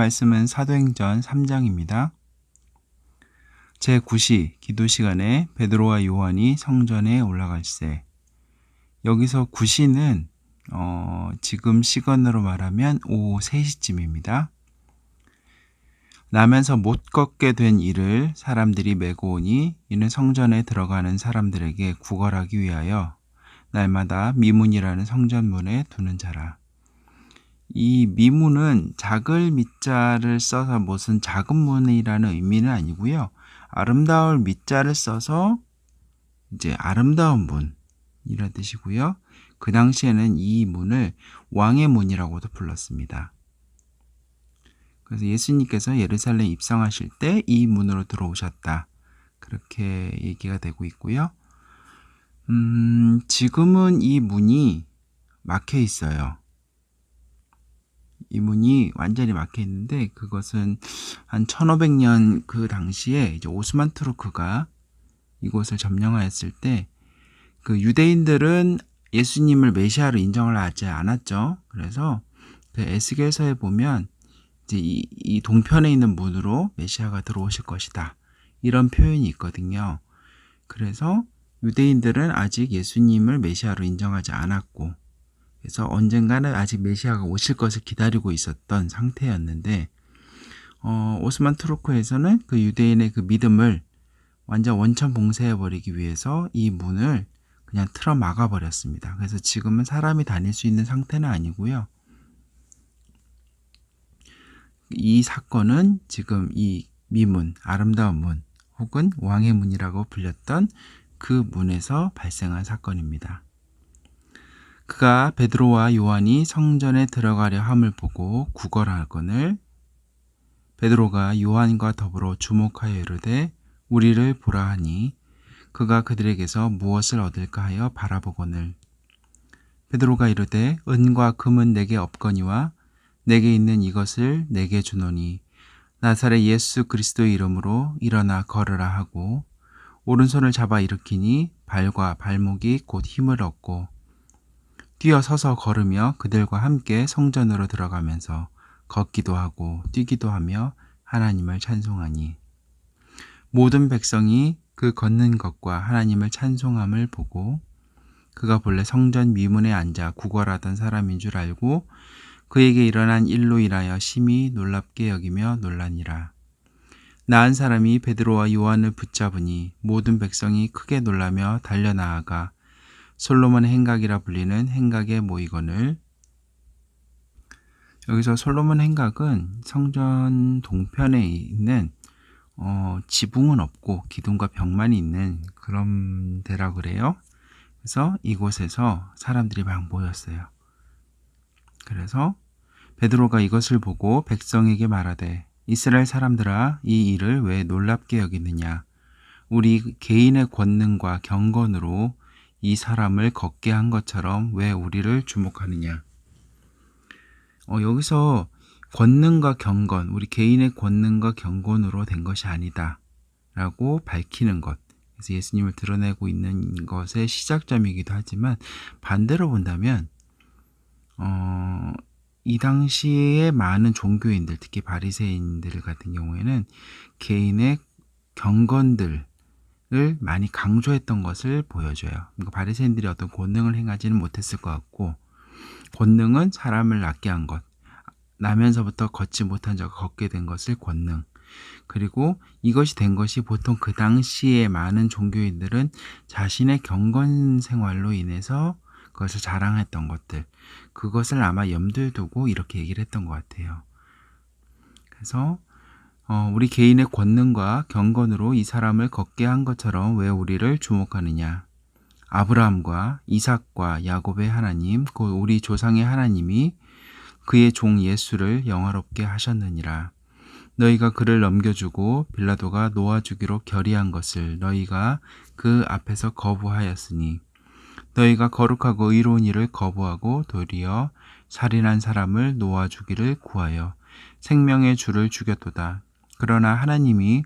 말씀은 사도행전 3장입니다. 제9시 기도 시간에 베드로와 요한이 성전에 올라갈세. 여기서 9시는 지금 시간으로 말하면 오후 3시쯤입니다. 나면서 못 걷게 된 이를 사람들이 메고 오니 이는 성전에 들어가는 사람들에게 구걸하기 위하여 날마다 미문이라는 성전문에 두는 자라. 이 미문은 작을 미자를 써서 무슨 작은 문이라는 의미는 아니고요. 아름다울 미자를 써서 이제 아름다운 문이라는 뜻이고요. 그 당시에는 이 문을 왕의 문이라고도 불렀습니다. 그래서 예수님께서 예루살렘에 입성하실 때 이 문으로 들어오셨다. 그렇게 얘기가 되고 있고요. 지금은 이 문이 막혀 있어요. 이 문이 완전히 막혀 있는데 그것은 한 1500년 그 당시에 이제 오스만 투르크가 이곳을 점령하였을 때 그 유대인들은 예수님을 메시아로 인정을 하지 않았죠. 그래서 그 에스겔서에 보면 이제 이 동편에 있는 문으로 메시아가 들어오실 것이다. 이런 표현이 있거든요. 그래서 유대인들은 아직 예수님을 메시아로 인정하지 않았고 그래서 언젠가는 아직 메시아가 오실 것을 기다리고 있었던 상태였는데 오스만 투르크에서는 그 유대인의 그 믿음을 완전 원천 봉쇄해버리기 위해서 이 문을 그냥 틀어 막아버렸습니다. 그래서 지금은 사람이 다닐 수 있는 상태는 아니고요. 이 사건은 지금 이 미문, 아름다운 문 혹은 왕의 문이라고 불렸던 그 문에서 발생한 사건입니다. 그가 베드로와 요한이 성전에 들어가려 함을 보고 구걸하거늘 베드로가 요한과 더불어 주목하여 이르되 우리를 보라 하니 그가 그들에게서 무엇을 얻을까 하여 바라보거늘 베드로가 이르되 은과 금은 내게 없거니와 내게 있는 이것을 내게 주노니 나사렛 예수 그리스도의 이름으로 일어나 걸으라 하고 오른손을 잡아 일으키니 발과 발목이 곧 힘을 얻고 뛰어 서서 걸으며 그들과 함께 성전으로 들어가면서 걷기도 하고 뛰기도 하며 하나님을 찬송하니 모든 백성이 그 걷는 것과 하나님을 찬송함을 보고 그가 본래 성전 미문에 앉아 구걸하던 사람인 줄 알고 그에게 일어난 일로 인하여 심히 놀랍게 여기며 놀라니라. 나은 사람이 베드로와 요한을 붙잡으니 모든 백성이 크게 놀라며 달려나아가 솔로몬의 행각이라 불리는 행각에 모이거늘 여기서 솔로몬 행각은 성전 동편에 있는 지붕은 없고 기둥과 벽만 있는 그런 데라고 그래요. 그래서 이곳에서 사람들이 막 모였어요. 그래서 베드로가 이것을 보고 백성에게 말하되 이스라엘 사람들아 이 일을 왜 놀랍게 여기느냐 우리 개인의 권능과 경건으로 이 사람을 걷게 한 것처럼 왜 우리를 주목하느냐. 여기서 권능과 경건, 우리 개인의 권능과 경건으로 된 것이 아니다 라고 밝히는 것. 그래서 예수님을 드러내고 있는 것의 시작점이기도 하지만 반대로 본다면 이 당시에 많은 종교인들, 특히 바리새인들 같은 경우에는 개인의 경건들 을 많이 강조했던 것을 보여줘요. 그러니까 바리새인들이 어떤 권능을 행하지는 못했을 것 같고 권능은 사람을 낫게 한 것, 나면서부터 걷지 못한 자가 걷게 된 것을 권능. 그리고 이것이 된 것이 보통 그 당시에 많은 종교인들은 자신의 경건 생활로 인해서 그것을 자랑했던 것들, 그것을 아마 염두에 두고 이렇게 얘기를 했던 것 같아요. 그래서 우리 개인의 권능과 경건으로 이 사람을 걷게 한 것처럼 왜 우리를 주목하느냐. 아브라함과 이삭과 야곱의 하나님, 곧 우리 조상의 하나님이 그의 종 예수를 영화롭게 하셨느니라. 너희가 그를 넘겨주고 빌라도가 놓아주기로 결의한 것을 너희가 그 앞에서 거부하였으니 너희가 거룩하고 의로운 일을 거부하고 도리어 살인한 사람을 놓아주기를 구하여 생명의 주를 죽였도다. 그러나 하나님이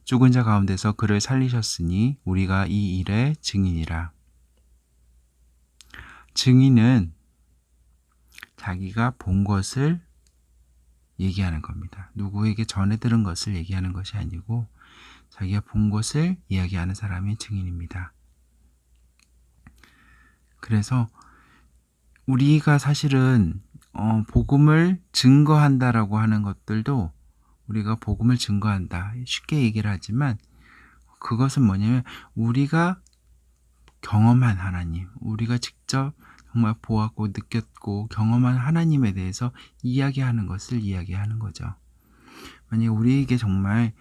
죽은 자 가운데서 그를 살리셨으니 우리가 이 일의 증인이라. 증인은 자기가 본 것을 얘기하는 겁니다. 누구에게 전해 들은 것을 얘기하는 것이 아니고 자기가 본 것을 이야기하는 사람이 증인입니다. 그래서 우리가 사실은 복음을 증거한다라고 하는 것들도 우리가 복음을 증거한다. 쉽게 얘기를 하지만 그것은 뭐냐면 우리가 경험한 하나님, 우리가 직접 정말 보았고 느꼈고 경험한 하나님에 대해서 이야기하는 것을 이야기하는 거죠. 만약에 우리에게 정말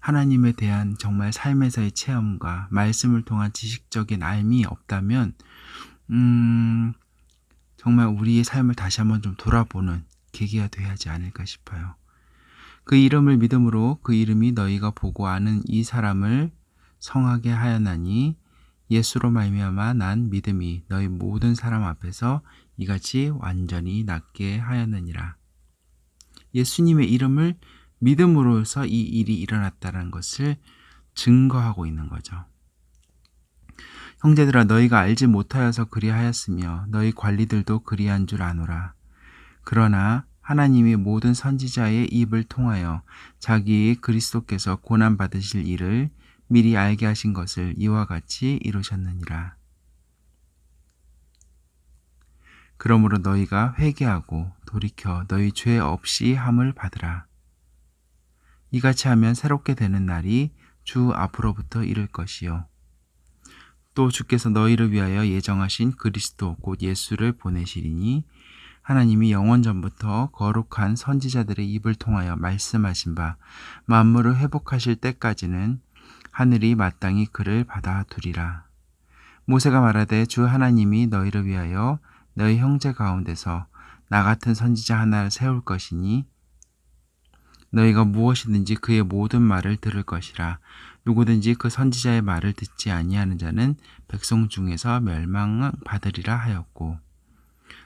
하나님에 대한 정말 삶에서의 체험과 말씀을 통한 지식적인 알미 없다면 정말 우리의 삶을 다시 한번 좀 돌아보는 계기가 되어야 하지 않을까 싶어요. 그 이름을 믿음으로 그 이름이 너희가 보고 아는 이 사람을 성하게 하였나니 예수로 말미암아 난 믿음이 너희 모든 사람 앞에서 이같이 완전히 낫게 하였느니라. 예수님의 이름을 믿음으로써 이 일이 일어났다는 것을 증거하고 있는 거죠. 형제들아 너희가 알지 못하여서 그리하였으며 너희 관리들도 그리한 줄 아노라. 그러나 하나님이 모든 선지자의 입을 통하여 자기 그리스도께서 고난 받으실 일을 미리 알게 하신 것을 이와 같이 이루셨느니라. 그러므로 너희가 회개하고 돌이켜 너희 죄 없이 함을 받으라. 이같이 하면 새롭게 되는 날이 주 앞으로부터 이를 것이요. 또 주께서 너희를 위하여 예정하신 그리스도 곧 예수를 보내시리니 하나님이 영원 전부터 거룩한 선지자들의 입을 통하여 말씀하신 바 만물을 회복하실 때까지는 하늘이 마땅히 그를 받아두리라. 모세가 말하되 주 하나님이 너희를 위하여 너희 형제 가운데서 나 같은 선지자 하나를 세울 것이니 너희가 무엇이든지 그의 모든 말을 들을 것이라. 누구든지 그 선지자의 말을 듣지 아니하는 자는 백성 중에서 멸망받으리라 하였고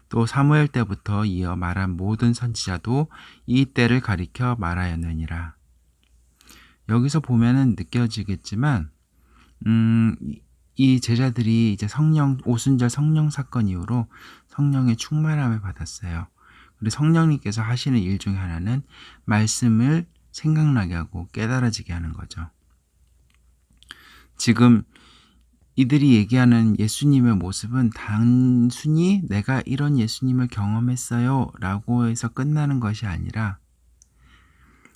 또 사무엘 때부터 이어 말한 모든 선지자도 이 때를 가리켜 말하였느니라. 여기서 보면은 느껴지겠지만 이 제자들이 이제 오순절 성령 사건 이후로 성령의 충만함을 받았어요. 그리고 성령님께서 하시는 일 중에 하나는 말씀을 생각나게 하고 깨달아지게 하는 거죠. 지금 이들이 얘기하는 예수님의 모습은 단순히 내가 이런 예수님을 경험했어요 라고 해서 끝나는 것이 아니라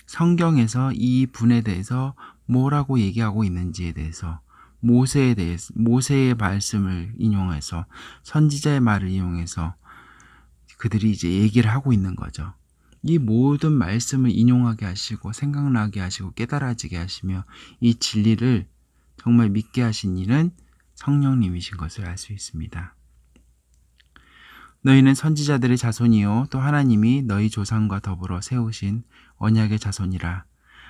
성경에서 이 분에 대해서 뭐라고 얘기하고 있는지에 대해서 모세의 말씀을 인용해서 선지자의 말을 이용해서 그들이 이제 얘기를 하고 있는 거죠. 이 모든 말씀을 인용하게 하시고 생각나게 하시고 깨달아지게 하시며 이 진리를 정말 믿게 하신 이는 성령님이신 것을 알 수 있습니다. 너희는 선지자들의 자손이요 또 하나님이 너희 조상과 더불어 세우신 언약의 자손이라.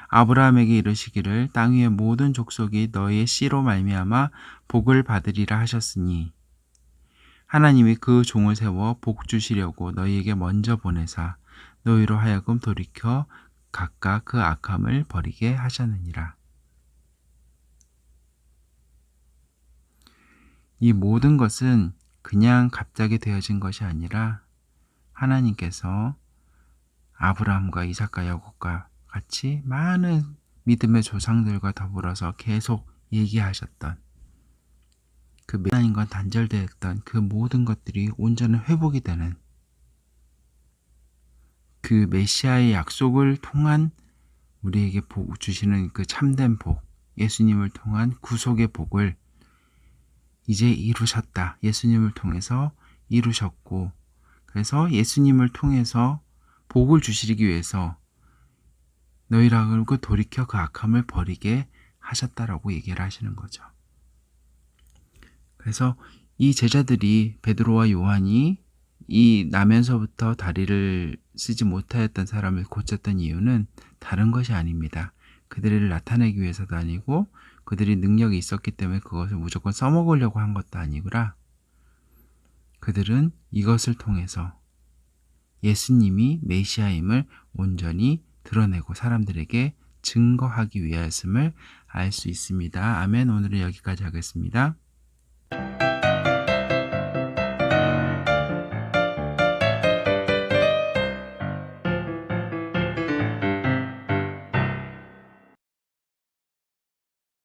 아브라함에게 이르시기를 땅 위의 모든 족속이 너희의 씨로 말미암아 복을 받으리라 하셨으니 하나님이 그 종을 세워 복 주시려고 너희에게 먼저 보내사 너희로 하여금 돌이켜 각각 그 악함을 버리게 하셨느니라. 이 모든 것은 그냥 갑자기 되어진 것이 아니라 하나님께서 아브라함과 이삭과 야곱과 같이 많은 믿음의 조상들과 더불어서 계속 얘기하셨던 그 하나님과 단절되었던 그 모든 것들이 온전한 회복이 되는 그 메시아의 약속을 통한 우리에게 복 주시는 그 참된 복, 예수님을 통한 구속의 복을 이제 이루셨다. 예수님을 통해서 이루셨고 그래서 예수님을 통해서 복을 주시기 위해서 너희라고 돌이켜 그 악함을 버리게 하셨다라고 얘기를 하시는 거죠. 그래서 이 제자들이 베드로와 요한이 이 나면서부터 다리를 쓰지 못하였던 사람을 고쳤던 이유는 다른 것이 아닙니다. 그들을 나타내기 위해서도 아니고 그들이 능력이 있었기 때문에 그것을 무조건 써먹으려고 한 것도 아니구나. 그들은 이것을 통해서 예수님이 메시아임을 온전히 드러내고 사람들에게 증거하기 위하였음을 알 수 있습니다. 아멘. 오늘은 여기까지 하겠습니다.